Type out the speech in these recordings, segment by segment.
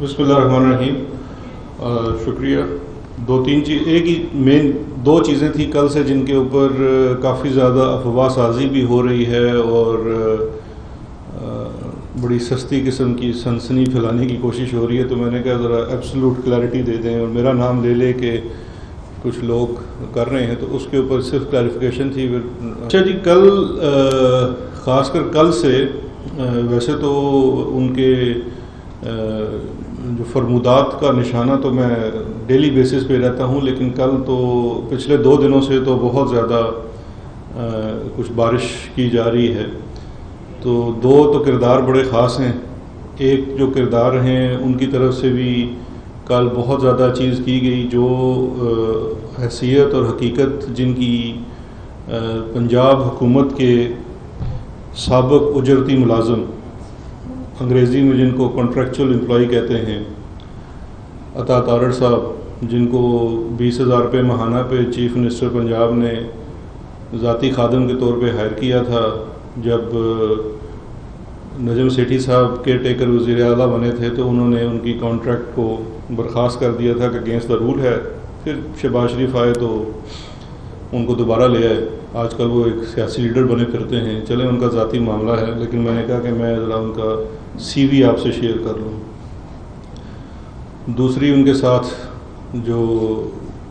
بسم اللہ الرحمن الرحیم. شکریہ. دو چیزیں تھیں کل سے جن کے اوپر کافی زیادہ افواہ سازی بھی ہو رہی ہے اور بڑی سستی قسم کی سنسنی پھیلانے کی کوشش ہو رہی ہے. تو میں نے کہا ذرا ایبسلوٹ کلیئرٹی دے دیں اور میرا نام لے لے کے کچھ لوگ کر رہے ہیں تو اس کے اوپر صرف کلیریفیکیشن تھی. اچھا جی, کل خاص کر کل سے ویسے تو ان کے جو فرمودات کا نشانہ تو میں ڈیلی بیسس پہ رہتا ہوں, لیکن کل تو پچھلے 2 دنوں سے تو بہت زیادہ کچھ بارش کی جا رہی ہے. تو 2 کردار بڑے خاص ہیں. ایک جو کردار ہیں ان کی طرف سے بھی کل بہت زیادہ چیز کی گئی جو حیثیت اور حقیقت جن کی پنجاب حکومت کے سابق اجرتی ملازم, انگریزی میں جن کو کانٹریکچول امپلائی کہتے ہیں, عطا تارڑ صاحب, جن کو 20,000 روپے ماہانہ پہ چیف منسٹر پنجاب نے ذاتی خادم کے طور پہ ہائر کیا تھا جب نجم سیٹھی صاحب کیئر ٹیکر وزیر اعلیٰ بنے تھے, تو انہوں نے ان کی کانٹریکٹ کو برخاست کر دیا تھا کہ اگینسٹ دا رول ہے. پھر شہباز شریف آئے تو ان کو دوبارہ لے آئے. آج کل وہ ایک سیاسی لیڈر بنے پھرتے ہیں. چلیں ان کا ذاتی معاملہ ہے, لیکن میں نے کہا کہ میں ذرا ان کا سی وی آپ سے شیئر کر لوں. دوسری ان کے ساتھ جو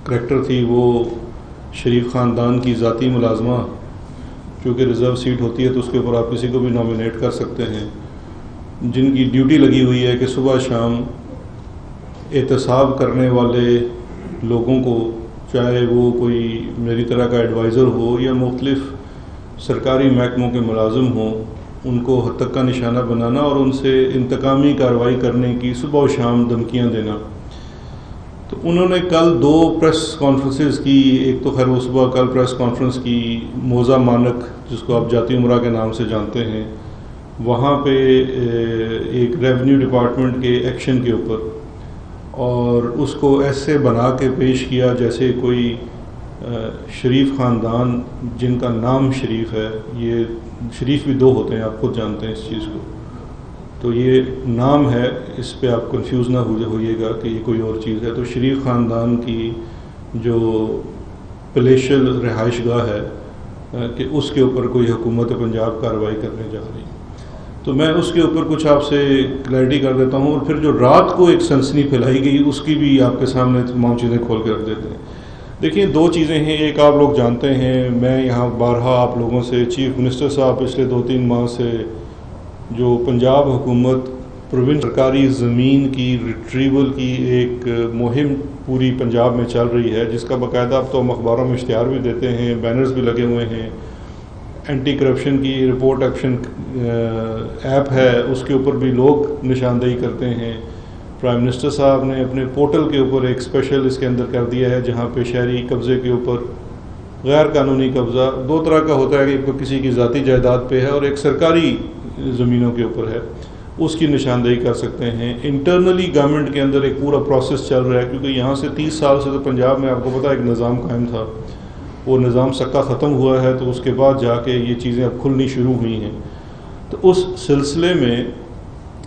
کریکٹر تھی وہ شریف خاندان کی ذاتی ملازمہ, چونکہ ریزرو سیٹ ہوتی ہے تو اس کے اوپر آپ کسی کو بھی نامینیٹ کر سکتے ہیں, جن کی ڈیوٹی لگی ہوئی ہے کہ صبح شام احتساب کرنے والے لوگوں کو, چاہے وہ کوئی میری طرح کا ایڈوائزر ہو یا مختلف سرکاری محکموں کے ملازم ہوں, ان کو حد تک کا نشانہ بنانا اور ان سے انتقامی کارروائی کرنے کی صبح و شام دھمکیاں دینا. تو انہوں نے کل 2 پریس کانفرنسز کی. ایک تو خیر وہ صبح کل پریس کانفرنس کی موزہ مانک, جس کو آپ جاتی عمرہ کے نام سے جانتے ہیں, وہاں پہ ایک ریونیو ڈپارٹمنٹ کے ایکشن کے اوپر, اور اس کو ایسے بنا کے پیش کیا جیسے کوئی شریف خاندان جن کا نام شریف ہے. یہ شریف بھی 2 ہوتے ہیں, آپ خود جانتے ہیں اس چیز کو, تو یہ نام ہے, اس پہ آپ کنفیوز نہ ہوئیے گا کہ یہ کوئی اور چیز ہے. تو شریف خاندان کی جو پلیشل رہائش گاہ ہے کہ اس کے اوپر کوئی حکومت پنجاب کارروائی کرنے جا رہی ہے. تو میں اس کے اوپر کچھ آپ سے کلیئرٹی کر دیتا ہوں, اور پھر جو رات کو ایک سنسنی پھیلائی گئی اس کی بھی آپ کے سامنے تمام چیزیں کھول کے رکھ دیتے ہیں. دیکھیں 2 چیزیں ہیں. ایک آپ لوگ جانتے ہیں, میں یہاں بارہا آپ لوگوں سے, چیف منسٹر صاحب پچھلے 2-3 ماہ سے جو پنجاب حکومت پروونس سرکاری زمین کی ریٹریول کی ایک مہم پوری پنجاب میں چل رہی ہے, جس کا باقاعدہ اب تو ہم اخباروں میں اشتہار بھی دیتے ہیں, بینرز بھی لگے ہوئے ہیں. اینٹی کرپشن کی رپورٹ ایکشن ایپ ہے, اس کے اوپر بھی لوگ نشاندہی کرتے ہیں. پرائم منسٹر صاحب نے اپنے پورٹل کے اوپر ایک اسپیشل اس کے اندر کر دیا ہے, جہاں پہ شہری قبضے کے اوپر غیر قانونی قبضہ 2 طرح کا ہوتا ہے, کہ ایک کسی کی ذاتی جائیداد پہ ہے اور ایک سرکاری زمینوں کے اوپر ہے, اس کی نشاندہی کر سکتے ہیں. انٹرنلی گورنمنٹ کے اندر ایک پورا پروسیس چل رہا ہے, کیونکہ یہاں سے 30 سال سے تو پنجاب میں آپ کو پتہ ایک نظام قائم تھا, وہ نظام سکہ ختم ہوا ہے, تو اس کے بعد جا کے یہ چیزیں اب کھلنی شروع ہوئی ہیں. تو اس سلسلے میں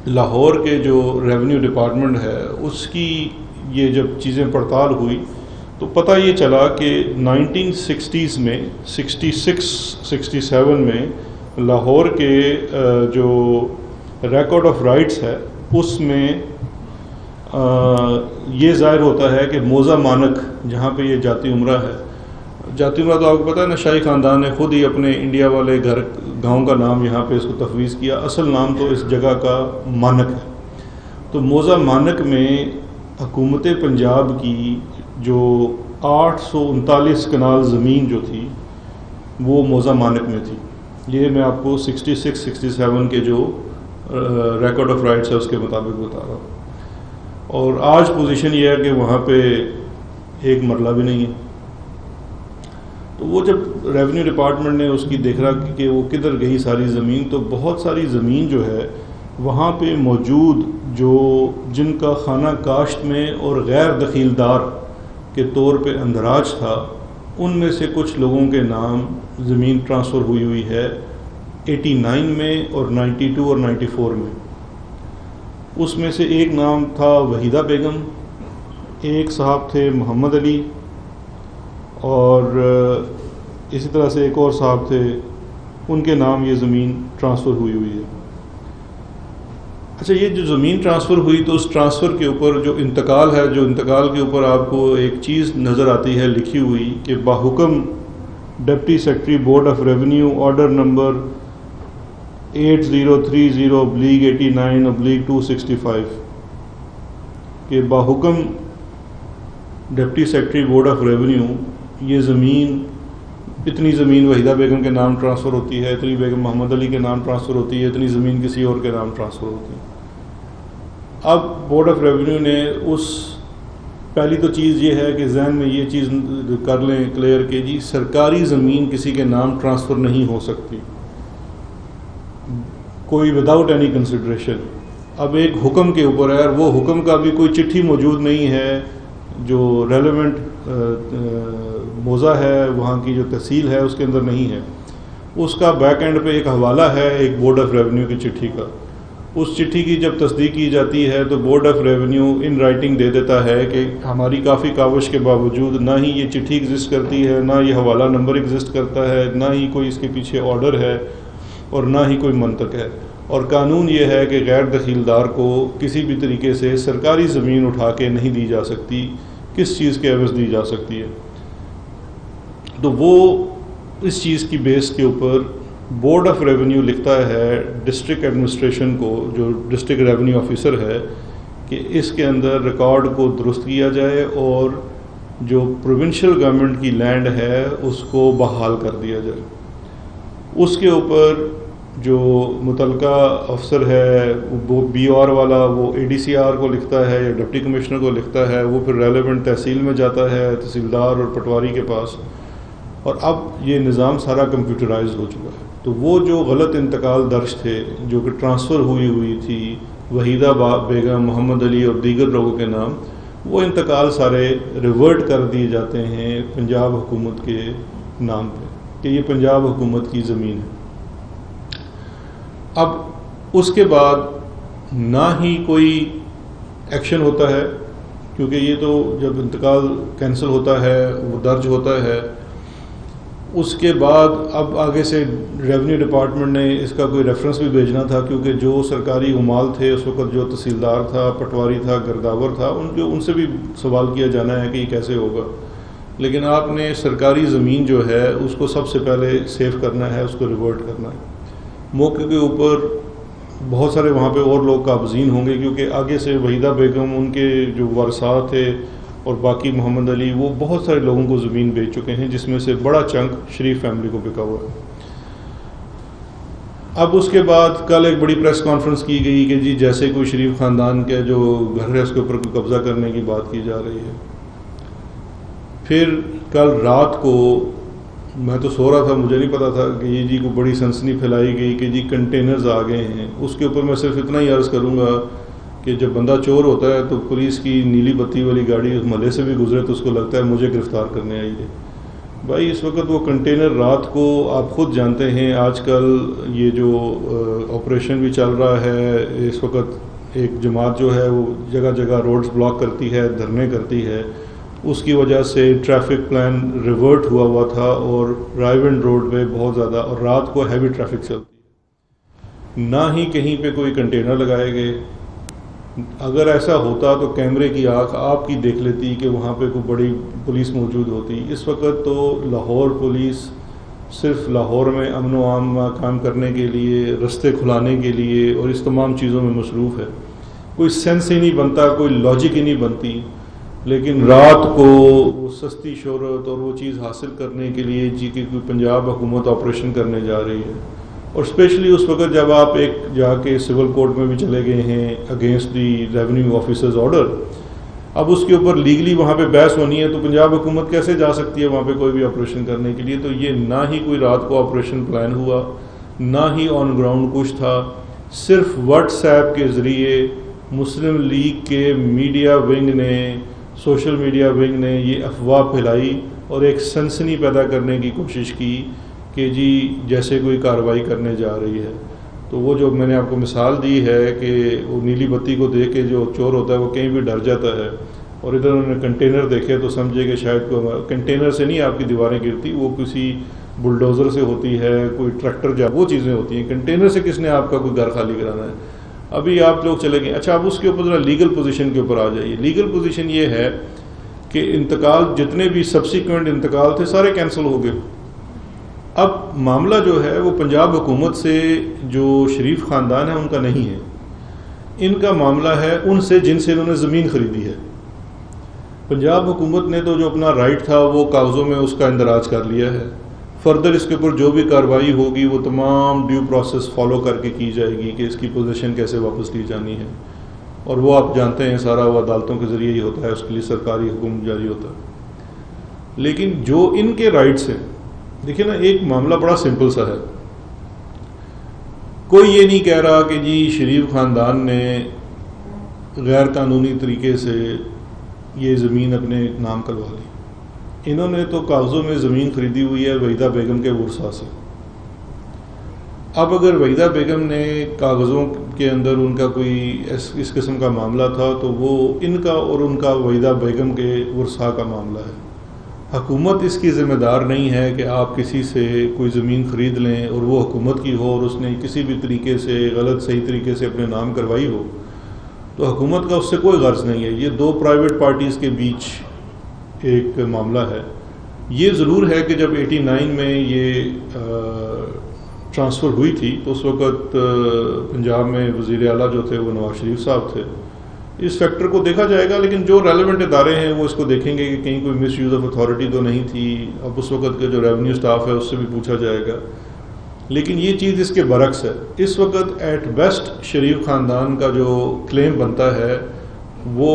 لاہور کے جو ریونیو ڈپارٹمنٹ ہے اس کی یہ جب چیزیں پڑتال ہوئی تو پتہ یہ چلا کہ 1960s میں 66-67 میں لاہور کے جو ریکارڈ آف رائٹس ہے اس میں یہ ظاہر ہوتا ہے کہ موزہ مانک, جہاں پہ یہ جاتی عمرہ ہے, جاتی عمرہ تو آپ کو پتہ ہے نا, شاہی خاندان نے خود ہی اپنے انڈیا والے گاؤں کا نام یہاں پہ اس کو تفویض کیا. اصل نام تو اس جگہ کا مانک ہے. تو موزہ مانک میں حکومت پنجاب کی جو 839 کنال زمین جو تھی وہ موزہ مانک میں تھی. یہ میں آپ کو 66-67 کے جو ریکارڈ آف رائٹس ہے اس کے مطابق بتا رہا ہوں. اور آج پوزیشن یہ ہے کہ وہاں پہ ایک مرلہ بھی نہیں ہے. تو وہ جب ریونیو ڈپارٹمنٹ نے اس کی دیکھ رہا کہ وہ کدھر گئی ساری زمین, تو بہت ساری زمین جو ہے وہاں پہ موجود جو جن کا خانہ کاشت میں اور غیر دخیلدار کے طور پہ اندراج تھا, ان میں سے کچھ لوگوں کے نام زمین ٹرانسفر ہوئی ہے 89 میں اور 92 اور 94 میں. اس میں سے ایک نام تھا وحیدہ بیگم، ایک صاحب تھے محمد علی، اور اسی طرح سے ایک اور صاحب تھے، ان کے نام یہ زمین ٹرانسفر ہوئی ہے۔ اچھا، یہ جو زمین ٹرانسفر ہوئی تو اس ٹرانسفر کے اوپر جو انتقال ہے، جو انتقال کے اوپر آپ کو ایک چیز نظر آتی ہے لکھی ہوئی کہ باحکم deputy secretary board of revenue order number 8030/89/265 کہ باحکم deputy secretary board of revenue یہ زمین، اتنی زمین وحیدہ بیگم کے نام ٹرانسفر ہوتی ہے، اتنی بیگم محمد علی کے نام ٹرانسفر ہوتی ہے، اتنی زمین کسی اور کے نام ٹرانسفر ہوتی ہے۔ اب بورڈ آف ریونیو نے پہلی تو چیز یہ ہے کہ ذہن میں یہ چیز کر لیں کلیئر کہ جی سرکاری زمین کسی کے نام ٹرانسفر نہیں ہو سکتی، کوئی وداؤٹ اینی کنسیڈریشن۔ اب ایک حکم کے اوپر ہے، اور وہ حکم کا بھی کوئی چٹھی موجود نہیں ہے، جو ریلیونٹ موضع ہے وہاں کی جو تحصیل ہے اس کے اندر نہیں ہے، اس کا بیک اینڈ پہ ایک حوالہ ہے ایک بورڈ آف ریونیو کی چٹھی کا۔ اس چٹھی کی جب تصدیق کی جاتی ہے تو board of revenue in writing دے دیتا ہے کہ ہماری کافی کاوش کے باوجود نہ ہی یہ چٹھی ایگزسٹ کرتی ہے، نہ یہ حوالہ نمبر ایگزسٹ کرتا ہے، نہ ہی کوئی اس کے پیچھے آرڈر ہے، اور نہ ہی کوئی منطق ہے، اور قانون یہ ہے کہ غیر دخیلدار کو کسی بھی طریقے سے سرکاری زمین اٹھا کے نہیں دی جا سکتی، کس چیز کے عوض دی جا سکتی ہے۔ تو وہ اس چیز کی بیس کے اوپر بورڈ آف ریونیو لکھتا ہے ڈسٹرکٹ ایڈمنسٹریشن کو، جو ڈسٹرکٹ ریونیو آفیسر ہے، کہ اس کے اندر ریکارڈ کو درست کیا جائے اور جو پروونشل گورنمنٹ کی لینڈ ہے اس کو بحال کر دیا جائے۔ اس کے اوپر جو متعلقہ افسر ہے وہ بی آر والا، وہ اے ڈی سی آر کو لکھتا ہے یا ڈپٹی کمشنر کو لکھتا ہے، وہ پھر ریلیونٹ تحصیل میں جاتا ہے، تحصیلدار اور پٹواری کے پاس، اور اب یہ نظام سارا کمپیوٹرائز ہو چکا ہے۔ تو وہ جو غلط انتقال درج تھے جو کہ ٹرانسفر ہوئی تھی وحیدہ بیگم، محمد علی اور دیگر لوگوں کے نام، وہ انتقال سارے ریورٹ کر دیے جاتے ہیں پنجاب حکومت کے نام پہ کہ یہ پنجاب حکومت کی زمین ہے۔ اب اس کے بعد نہ ہی کوئی ایکشن ہوتا ہے، کیونکہ یہ تو جب انتقال کینسل ہوتا ہے وہ درج ہوتا ہے، اس کے بعد اب آگے سے ریونیو ڈپارٹمنٹ نے اس کا کوئی ریفرنس بھی بھیجنا تھا، کیونکہ جو سرکاری عمال تھے اس وقت، جو تحصیلدار تھا، پٹواری تھا، گرداور تھا، ان سے بھی سوال کیا جانا ہے کہ یہ کیسے ہوگا۔ لیکن آپ نے سرکاری زمین جو ہے اس کو سب سے پہلے سیو کرنا ہے، اس کو ریورٹ کرنا ہے۔ موقع کے اوپر بہت سارے وہاں پہ اور لوگ قابضین ہوں گے، کیونکہ آگے سے وحیدہ بیگم، ان کے جو ورثاء تھے اور باقی محمد علی، وہ بہت سارے لوگوں کو زمین بیچ چکے ہیں، جس میں سے بڑا چنک شریف فیملی کو بکا ہوا ہے۔ اب اس کے بعد کل ایک بڑی پریس کانفرنس کی گئی کہ جی جیسے کوئی شریف خاندان کے جو گھر ہے اس کے اوپر کوئی قبضہ کرنے کی بات کی جا رہی ہے۔ پھر کل رات کو میں تو سو رہا تھا، مجھے نہیں پتا تھا کہ یہ جی کو بڑی سنسنی پھیلائی گئی کہ جی کنٹینرز آ گئے ہیں۔ اس کے اوپر میں صرف اتنا ہی عرض کروں گا کہ جب بندہ چور ہوتا ہے تو پولیس کی نیلی بتی والی گاڑی اس محلے سے بھی گزرے تو اس کو لگتا ہے مجھے گرفتار کرنے آئی ہے۔ بھائی اس وقت وہ کنٹینر رات کو، آپ خود جانتے ہیں آج کل یہ جو آپریشن بھی چل رہا ہے، اس وقت ایک جماعت جو ہے وہ جگہ جگہ روڈز بلاک کرتی ہے، دھرنے کرتی ہے، اس کی وجہ سے ٹریفک پلان ریورٹ ہوا تھا اور رائیونڈ روڈ پہ بہت زیادہ، اور رات کو ہیوی ٹریفک چلتی ہے، نہ ہی کہیں پہ کوئی کنٹینر لگائے گئے۔ اگر ایسا ہوتا تو کیمرے کی آنکھ آپ کی دیکھ لیتی کہ وہاں پہ کوئی بڑی پولیس موجود ہوتی۔ اس وقت تو لاہور پولیس صرف لاہور میں امن و امان قائم کرنے کے لیے، رستے کھلانے کے لیے اور اس تمام چیزوں میں مصروف ہے۔ کوئی سینس ہی نہیں بنتا، کوئی لاجک ہی نہیں بنتی، لیکن رات کو وہ سستی شہرت اور وہ چیز حاصل کرنے کے لیے جی کہ کوئی پنجاب حکومت آپریشن کرنے جا رہی ہے، اور اسپیشلی اس وقت جب آپ ایک جا کے سول کورٹ میں بھی چلے گئے ہیں against the revenue officers order, اب اس کے اوپر لیگلی وہاں پہ بحث ہونی ہے، تو پنجاب حکومت کیسے جا سکتی ہے وہاں پہ کوئی بھی آپریشن کرنے کے لیے؟ تو یہ نہ ہی کوئی رات کو آپریشن پلان ہوا، نہ ہی آن گراؤنڈ کچھ تھا، صرف واٹس ایپ کے ذریعے مسلم لیگ کے میڈیا ونگ نے، سوشل میڈیا ونگ نے یہ افواہ پھیلائی اور ایک سنسنی پیدا کرنے کی کوشش کی کہ جی جیسے کوئی کارروائی کرنے جا رہی ہے۔ تو وہ جو میں نے آپ کو مثال دی ہے کہ وہ نیلی بتی کو دیکھ کے جو چور ہوتا ہے وہ کہیں بھی ڈر جاتا ہے، اور ادھر انہوں نے کنٹینر دیکھے تو سمجھے کہ شاید کنٹینر سے نہیں آپ کی دیواریں گرتی، وہ کسی بلڈوزر سے ہوتی ہے، کوئی ٹریکٹر وہ چیزیں ہوتی ہیں، کنٹینر سے کس نے آپ کا کوئی گھر خالی کرانا ہے۔ ابھی آپ لوگ چلے گئے، اچھا اب اس کے اوپر ذرا لیگل پوزیشن کے اوپر آ جائیے۔ لیگل پوزیشن یہ ہے کہ انتقال جتنے بھی سبسیکوینٹ انتقال تھے سارے کینسل ہو گئے۔ اب معاملہ جو ہے وہ پنجاب حکومت سے جو شریف خاندان ہے ان کا نہیں ہے، ان کا معاملہ ہے ان سے جن سے انہوں نے زمین خریدی ہے۔ پنجاب حکومت نے تو جو اپنا رائٹ تھا وہ کاغذوں میں اس کا اندراج کر لیا ہے، فردر اس کے اوپر جو بھی کارروائی ہوگی وہ تمام ڈیو پروسیس فالو کر کے کی جائے گی کہ اس کی پوزیشن کیسے واپس لی جانی ہے، اور وہ آپ جانتے ہیں سارا وہ عدالتوں کے ذریعے ہی ہوتا ہے، اس کے لیے سرکاری حکم جاری ہوتا ہے۔ لیکن جو ان کے رائٹس ہیں، دیکھیں نا ایک معاملہ بڑا سمپل سا ہے، کوئی یہ نہیں کہہ رہا کہ جی شریف خاندان نے غیر قانونی طریقے سے یہ زمین اپنے نام کروا لی، انہوں نے تو کاغذوں میں زمین خریدی ہوئی ہے وحیدہ بیگم کے ورثاء سے۔ اب اگر وحیدہ بیگم نے کاغذوں کے اندر ان کا کوئی اس قسم کا معاملہ تھا تو وہ ان کا اور ان کا وحیدہ بیگم کے ورثاء کا معاملہ ہے۔ حکومت اس کی ذمہ دار نہیں ہے کہ آپ کسی سے کوئی زمین خرید لیں اور وہ حکومت کی ہو اور اس نے کسی بھی طریقے سے غلط صحیح طریقے سے اپنے نام کروائی ہو، تو حکومت کا اس سے کوئی غرض نہیں ہے۔ یہ دو پرائیویٹ پارٹیز کے بیچ ایک معاملہ ہے۔ یہ ضرور ہے کہ جب 89 میں یہ ٹرانسفر ہوئی تھی تو اس وقت پنجاب میں وزیر اعلیٰ جو تھے وہ نواز شریف صاحب تھے، اس فیکٹر کو دیکھا جائے گا، لیکن جو ریلیونٹ ادارے ہیں وہ اس کو دیکھیں گے کہ کہیں کوئی مس یوز آف اتھارٹی تو نہیں تھی۔ اب اس وقت کا جو ریونیو سٹاف ہے اس سے بھی پوچھا جائے گا، لیکن یہ چیز اس کے برعکس ہے۔ اس وقت ایٹ بیسٹ شریف خاندان کا جو کلیم بنتا ہے وہ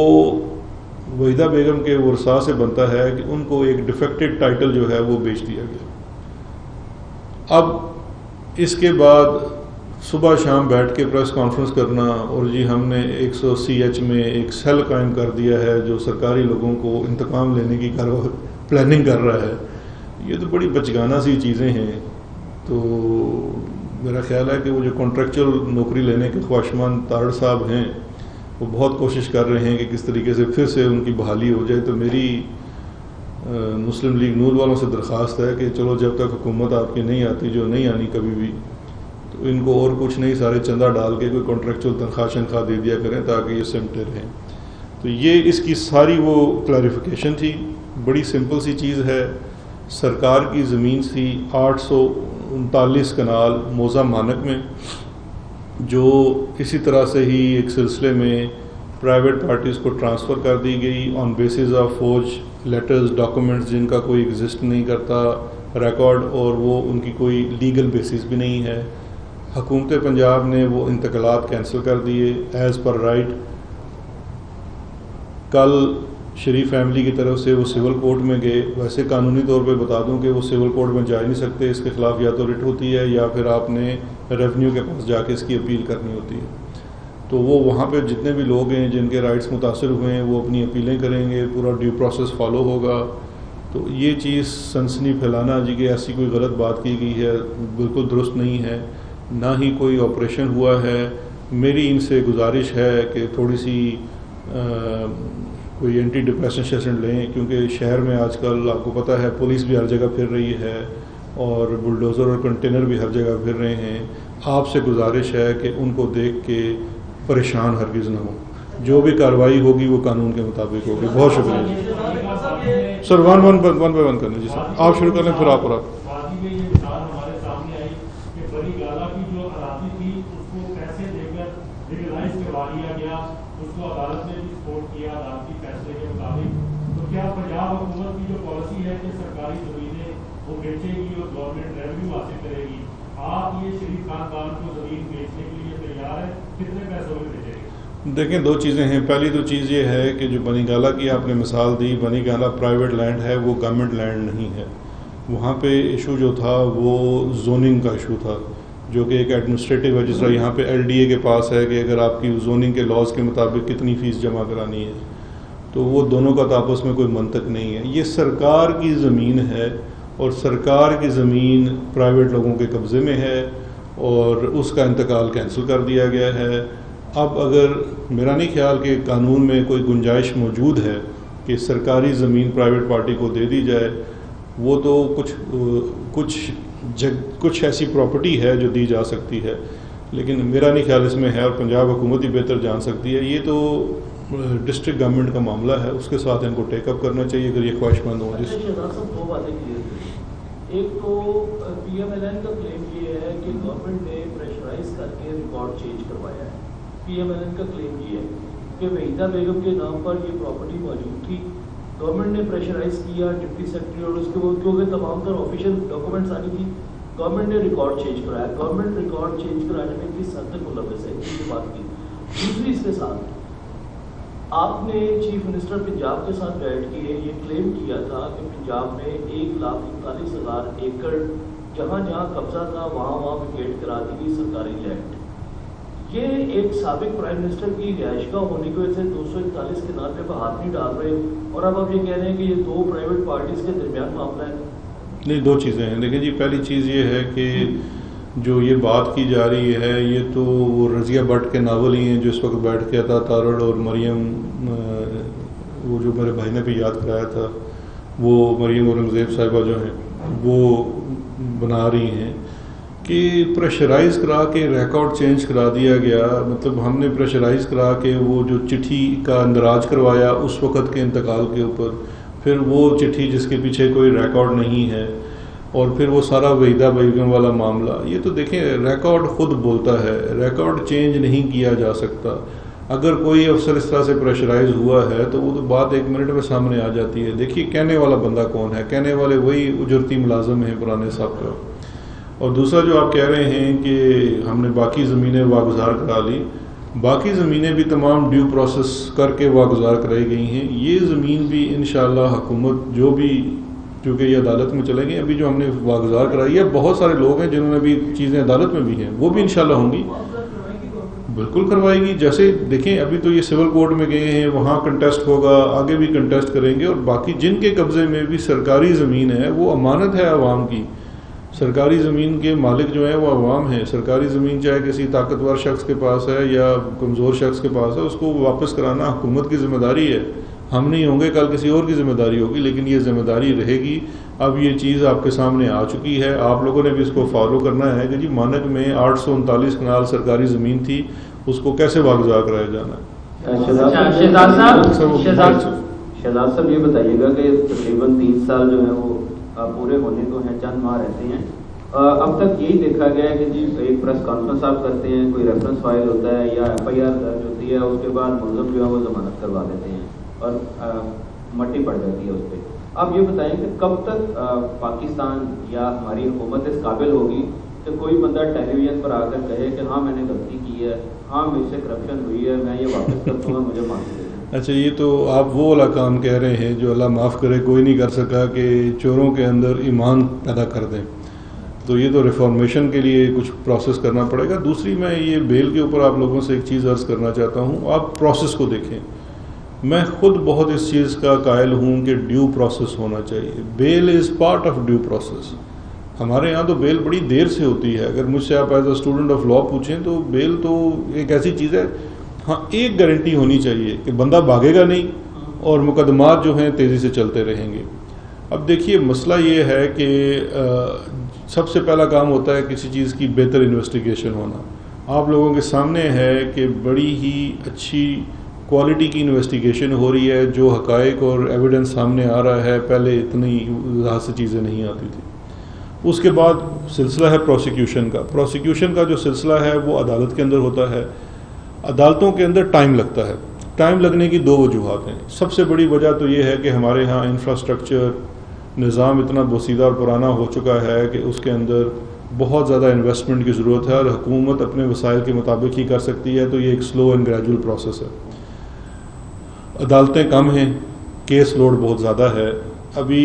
وحیدہ بیگم کے ورثاء سے بنتا ہے کہ ان کو ایک ڈیفیکٹڈ ٹائٹل جو ہے وہ بیچ دیا گیا۔ اب اس کے بعد صبح شام بیٹھ کے پریس کانفرنس کرنا اور جی ہم نے 180 ایچ میں ایک سیل قائم کر دیا ہے جو سرکاری لوگوں کو انتقام لینے کی پلاننگ کر رہا ہے، یہ تو بڑی بچگانہ سی چیزیں ہیں۔ تو میرا خیال ہے کہ وہ جو کانٹریکچوئل نوکری لینے کے خواہشمند تارڑ صاحب ہیں وہ بہت کوشش کر رہے ہیں کہ کس طریقے سے پھر سے ان کی بحالی ہو جائے۔ تو میری مسلم لیگ نور والوں سے درخواست ہے کہ چلو جب تک حکومت آپ کی نہیں آتی، جو نہیں آنی کبھی بھی، تو ان کو اور کچھ نہیں سارے چندہ ڈال کے کوئی کانٹریکچوئل تنخواہ دے دیا کریں تاکہ یہ سمٹے رہیں۔ تو یہ اس کی ساری وہ کلیریفیکیشن تھی، بڑی سمپل سی چیز ہے۔ سرکار کی زمین تھی 839 کنال موزہ مانک میں، جو اسی طرح سے ہی ایک سلسلے میں پرائیویٹ پارٹیز کو ٹرانسفر کر دی گئی آن بیسز آف فوج لیٹرز ڈاکومنٹس جن کا کوئی ایگزسٹ نہیں کرتا ریکارڈ، اور وہ ان کی کوئی لیگل بیسس بھی نہیں ہے۔ حکومت پنجاب نے وہ انتقالات کینسل کر دیے ایز پر رائٹ۔ کل شریف فیملی کی طرف سے وہ سول کورٹ میں گئے، ویسے قانونی طور پہ بتا دوں کہ وہ سول کورٹ میں جا نہیں سکتے، اس کے خلاف یا تو رٹ ہوتی ہے یا پھر آپ نے ریونیو کے پاس جا کے اس کی اپیل کرنی ہوتی ہے۔ تو وہ وہاں پہ جتنے بھی لوگ ہیں جن کے رائٹس متاثر ہوئے ہیں وہ اپنی اپیلیں کریں گے، پورا ڈیو پروسیس فالو ہوگا۔ تو یہ چیز سنسنی پھیلانا جی کہ ایسی کوئی غلط بات کی گئی ہے بالکل درست نہیں ہے، نہ ہی کوئی آپریشن ہوا ہے۔ میری ان سے گزارش ہے کہ تھوڑی سی کوئی اینٹی ڈپریشن سیشن لیں، کیونکہ شہر میں آج کل آپ کو پتہ ہے پولیس بھی ہر جگہ پھر رہی ہے اور بلڈوزر اور کنٹینر بھی ہر جگہ پھر رہے ہیں۔ آپ سے گزارش ہے کہ ان کو دیکھ کے پریشان ہرگز نہ ہوں، جو بھی کارروائی ہوگی وہ قانون کے مطابق ہوگی۔ بہت شکریہ سر۔ ون بائی ون کرنا جی سر، آپ شروع کر لیں پھر آپ اور آپ۔ پنجاب حکومت کی جو پالیسی ہے کہ سرکاری زمینیں وہ بیچے گی اور گورنمنٹ ریونیو حاصل کرے گی، آپ یہ شریف خاندان کو زمین بیچنے کے لیے تیار ہے؟ کتنے پیسوں میں بیچے گی؟ دیکھیں دو چیزیں ہیں۔ پہلی تو چیز یہ ہے کہ جو بنی گالہ کی آپ نے مثال دی، بنی گالہ پرائیویٹ لینڈ ہے، وہ گورنمنٹ لینڈ نہیں ہے۔ وہاں پہ ایشو جو تھا وہ زوننگ کا ایشو تھا، جو کہ ایک ایڈمنسٹریٹو ہے، جس طرح یہاں پہ LDA کے پاس ہے کہ اگر آپ کی زوننگ کے لاز کے مطابق کتنی فیس جمع کرانی ہے، تو وہ دونوں کا تو آپس میں کوئی منطق نہیں ہے۔ یہ سرکار کی زمین ہے اور سرکار کی زمین پرائیویٹ لوگوں کے قبضے میں ہے، اور اس کا انتقال کینسل کر دیا گیا ہے. اب اگر میرا نہیں خیال کہ قانون میں کوئی گنجائش موجود ہے کہ سرکاری زمین پرائیویٹ پارٹی کو دے دی جائے. وہ تو کچھ ایسی پراپرٹی ہے جو دی جا سکتی ہے, لیکن میرا نہیں خیال اس میں ہے, اور پنجاب حکومت ہی بہتر جان سکتی ہے. یہ تو ڈسٹرکٹ گورنمنٹ کا معاملہ ہے, اس کے ساتھ ان کو ٹیک اپ کرنا چاہیے اگر یہ خواہش مند ہوں. دو باتیں کلیئر کریں. ایک تو پی ایم ایل این کا کلیم یہ ہے کہ گورنمنٹ نے پریشرائز کر کے ریکارڈ چینج کروایا ہے. پی ایم ایل این کا کلیم یہ ہے کہ وحیدہ بیگم کے نام پر یہ پراپرٹی موجود تھی, گورنمنٹ نے پریشرائز کیا ڈپٹی سیکرٹری اور اس کے بعد کیونکہ تمام تر آفیشیل ڈاکومنٹس آنی تھی, گورنمنٹ نے ریکارڈ چینج کرایا. گورنمنٹ ریکارڈ چینج کرانے میں کس حد تک ملوث ہے, یہ بات کی. دوسری اس کے ساتھ آپ نے چیف منسٹر پنجاب کے ساتھ بیٹھ کے یہ کلیم کیا تھا کہ پنجاب میں 1,41,000 ایکڑ جہاں جہاں قبضہ تھا وہاں ویکیٹ کرا دی گئی سرکاری لینڈ. یہ ایک سابق پرائم منسٹر کی رہائش گاہ ہونے کی وجہ سے 241 کنال پہ ہاتھ نہیں ڈال رہے, اور اب آپ یہ کہہ رہے ہیں کہ یہ دو پرائیویٹ پارٹیز کے درمیان معاملہ ہے. نہیں, دو چیزیں ہیں. دیکھیں جی, پہلی چیز یہ ہے کہ جو یہ بات کی جا رہی ہے یہ تو وہ رضیہ بٹ کے ناول ہی ہیں جو اس وقت بیٹھ کے عطا تارڑ اور مریم, وہ جو میرے بھائی نے بھی یاد کرایا تھا, وہ مریم اورنگزیب صاحبہ جو ہیں وہ بنا رہی ہیں کہ پریشرائز کرا کے ریکارڈ چینج کرا دیا گیا. مطلب ہم نے پریشرائز کرا کے وہ جو چٹھی کا اندراج کروایا اس وقت کے انتقال کے اوپر, پھر وہ چٹھی جس کے پیچھے کوئی ریکارڈ نہیں ہے, اور پھر وہ سارا وحیدہ بیگم والا معاملہ. یہ تو دیکھیں ریکارڈ خود بولتا ہے, ریکارڈ چینج نہیں کیا جا سکتا. اگر کوئی افسر اس طرح سے پریشرائز ہوا ہے تو وہ تو بات 1 منٹ میں سامنے آ جاتی ہے. دیکھیے کہنے والا بندہ کون ہے, کہنے والے وہی اجرتی ملازم ہیں پرانے صاحب کا. اور دوسرا جو آپ کہہ رہے ہیں کہ ہم نے باقی زمینیں واگزار کرا لی, باقی زمینیں بھی تمام ڈیو پروسیس کر کے واگزار کرائی گئی ہیں. یہ زمین بھی انشاءاللہ حکومت جو بھی, کیونکہ یہ عدالت میں چلیں گے, ابھی جو ہم نے واگزار کرائی ہے بہت سارے لوگ ہیں جنہوں نے بھی چیزیں عدالت میں بھی ہیں, وہ بھی انشاءاللہ ہوں گی. بالکل کروائے گی. جیسے دیکھیں ابھی تو یہ سول کورٹ میں گئے ہیں, وہاں کنٹیسٹ ہوگا, آگے بھی کنٹیسٹ کریں گے. اور باقی جن کے قبضے میں بھی سرکاری زمین ہے وہ امانت ہے عوام کی. سرکاری زمین کے مالک جو ہیں وہ عوام ہیں. سرکاری زمین چاہے کسی طاقتور شخص کے پاس ہے یا کمزور شخص کے پاس ہے, اس کو واپس کرانا حکومت کی ذمہ داری ہے. ہم نہیں ہوں گے, کل کسی اور کی ذمہ داری ہوگی, لیکن یہ ذمہ داری رہے گی. اب یہ چیز آپ کے سامنے آ چکی ہے, آپ لوگوں نے بھی اس کو فالو کرنا ہے کہ جی مانک میں 839 کنال سرکاری زمین تھی, اس کو کیسے واگزار کرایا جانا ہے. شہزاد صاحب یہ بتائیے گا کہ تقریباً 3 سال جو ہے وہ پورے ہونے کو ہیں, چند ماہ رہتے ہیں. اب تک یہی دیکھا گیا ہے کہ جی ایک پریس کانفرنس آپ کرتے ہیں, کوئی ریفرنس فائل ہوتا ہے یا FIR درج ہوتی ہے, اس کے بعد ملزم جو ہے وہ ضمانت کروا دیتے ہیں اور مٹی پڑ جاتی ہے اس پہ. آپ یہ بتائیں کہ کب تک پاکستان یا ہماری حکومت اس قابل ہوگی کہ کوئی بندہ ٹیلی ویژن پر آ کر کہے کہ ہاں میں نے غلطی کی ہے, ہاں مجھ سے کرپشن ہوئی ہے, میں یہ واپس کرتا ہوں, مجھے معافی دے دیں. اچھا, یہ تو آپ وہ والا کام کہہ رہے ہیں جو اللہ معاف کرے کوئی نہیں کر سکا کہ چوروں کے اندر ایمان پیدا کر دیں. تو یہ تو ریفارمیشن کے لیے کچھ پروسیس کرنا پڑے گا. دوسری میں یہ بیل کے اوپر آپ لوگوں سے ایک چیز عرض کرنا چاہتا ہوں, آپ پروسیس کو دیکھیں. میں خود بہت اس چیز کا قائل ہوں کہ ڈیو پروسیس ہونا چاہیے. Bail is part of due process. ہمارے یہاں تو بیل بڑی دیر سے ہوتی ہے. اگر مجھ سے آپ as a student of law پوچھیں تو بیل تو ایک ایسی چیز ہے, ہاں ایک گارنٹی ہونی چاہیے کہ بندہ بھاگے گا نہیں اور مقدمات جو ہیں تیزی سے چلتے رہیں گے. اب دیکھیے مسئلہ یہ ہے کہ سب سے پہلا کام ہوتا ہے کسی چیز کی بہتر انویسٹیگیشن ہونا. آپ لوگوں کے سامنے ہے کہ بڑی ہی اچھی کوالٹی کی انویسٹیگیشن ہو رہی ہے, جو حقائق اور ایویڈنس سامنے آ رہا ہے. پہلے اتنی وضاحت سے چیزیں نہیں آتی تھیں. اس کے بعد سلسلہ ہے پروسیکیوشن کا. پروسیکیوشن کا جو سلسلہ ہے وہ عدالت کے اندر ہوتا ہے. عدالتوں کے اندر ٹائم لگتا ہے. ٹائم لگنے کی 2 وجوہات ہیں. سب سے بڑی وجہ تو یہ ہے کہ ہمارے ہاں انفراسٹرکچر نظام اتنا بوسیدہ اور پرانا ہو چکا ہے کہ اس کے اندر بہت زیادہ انویسٹمنٹ کی ضرورت ہے, اور حکومت اپنے وسائل کے مطابق ہی کر سکتی ہے. تو یہ ایک سلو اینڈ گریجول پروسیس ہے. عدالتیں کم ہیں, کیس لوڈ بہت زیادہ ہے. ابھی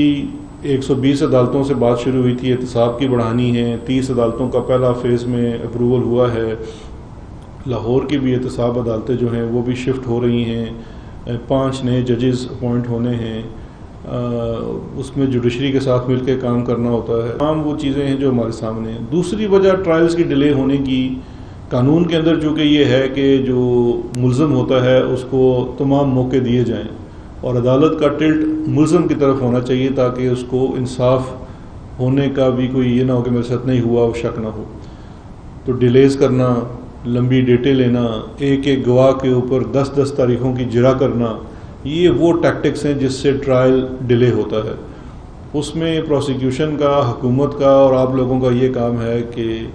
120 عدالتوں سے بات شروع ہوئی تھی, احتساب کی بڑھانی ہے. 30 عدالتوں کا پہلا فیز میں اپروول ہوا ہے. لاہور کی بھی احتساب عدالتیں جو ہیں وہ بھی شفٹ ہو رہی ہیں. 5 نئے ججز اپوائنٹ ہونے ہیں. اس میں جوڈیشری کے ساتھ مل کے کام کرنا ہوتا ہے. تمام وہ چیزیں ہیں جو ہمارے سامنے ہیں. دوسری وجہ ٹرائلز کی ڈیلے ہونے کی، قانون کے اندر چونکہ یہ ہے کہ جو ملزم ہوتا ہے اس کو تمام موقع دیے جائیں اور عدالت کا ٹلٹ ملزم کی طرف ہونا چاہیے تاکہ اس کو انصاف ہونے کا بھی کوئی یہ نہ ہو کہ میرے ساتھ نہیں ہوا، وہ شک نہ ہو. تو ڈیلیز کرنا، لمبی ڈیٹیں لینا، ایک ایک گواہ کے اوپر 10 تاریخوں کی جرا کرنا، یہ وہ ٹیکٹکس ہیں جس سے ٹرائل ڈیلے ہوتا ہے. اس میں پروسیکیوشن کا، حکومت کا اور آپ لوگوں کا یہ کام ہے کہ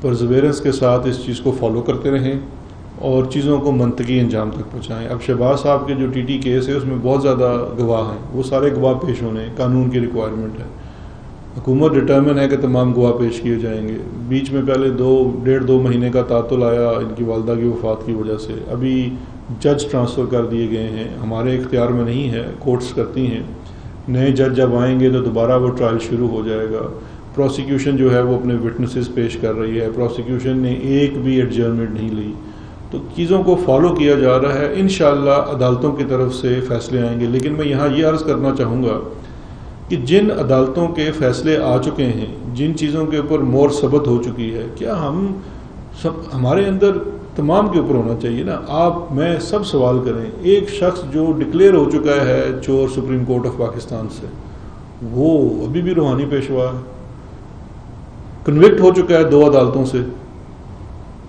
پرزویرنس کے ساتھ اس چیز کو فالو کرتے رہیں اور چیزوں کو منطقی انجام تک پہنچائیں. اب شہباز صاحب کے جو ٹی ٹی کیس ہے اس میں بہت زیادہ گواہ ہیں، وہ سارے گواہ پیش ہونے قانون کی ریکوائرمنٹ ہے. حکومت ڈٹرمن ہے کہ تمام گواہ پیش کیے جائیں گے. بیچ میں پہلے 1.5-2 مہینے کا تعطل آیا ان کی والدہ کی وفات کی وجہ سے. ابھی جج ٹرانسفر کر دیے گئے ہیں، ہمارے اختیار میں نہیں ہے، کورٹس کرتی ہیں. نئے جج جب آئیں گے تو دوبارہ وہ ٹرائل شروع ہو جائے گا. پروسیکیوشن جو ہے وہ اپنے وٹنسز پیش کر رہی ہے. پروسیکیوشن نے ایک بھی ایڈجرنمنٹ نہیں لی. تو چیزوں کو فالو کیا جا رہا ہے. انشاءاللہ عدالتوں کی طرف سے فیصلے آئیں گے. لیکن میں یہاں یہ عرض کرنا چاہوں گا کہ جن عدالتوں کے فیصلے آ چکے ہیں، جن چیزوں کے اوپر مور ثبت ہو چکی ہے، کیا ہمارے اندر تمام کے اوپر ہونا چاہیے نا. آپ میں سب سوال کریں، ایک شخص جو ڈکلیئر ہو چکا ہے چور سپریم کورٹ آف پاکستان سے، وہ ابھی بھی روحانی پیشوا ہے، کنوکٹ ہو چکا ہے 2 عدالتوں سے.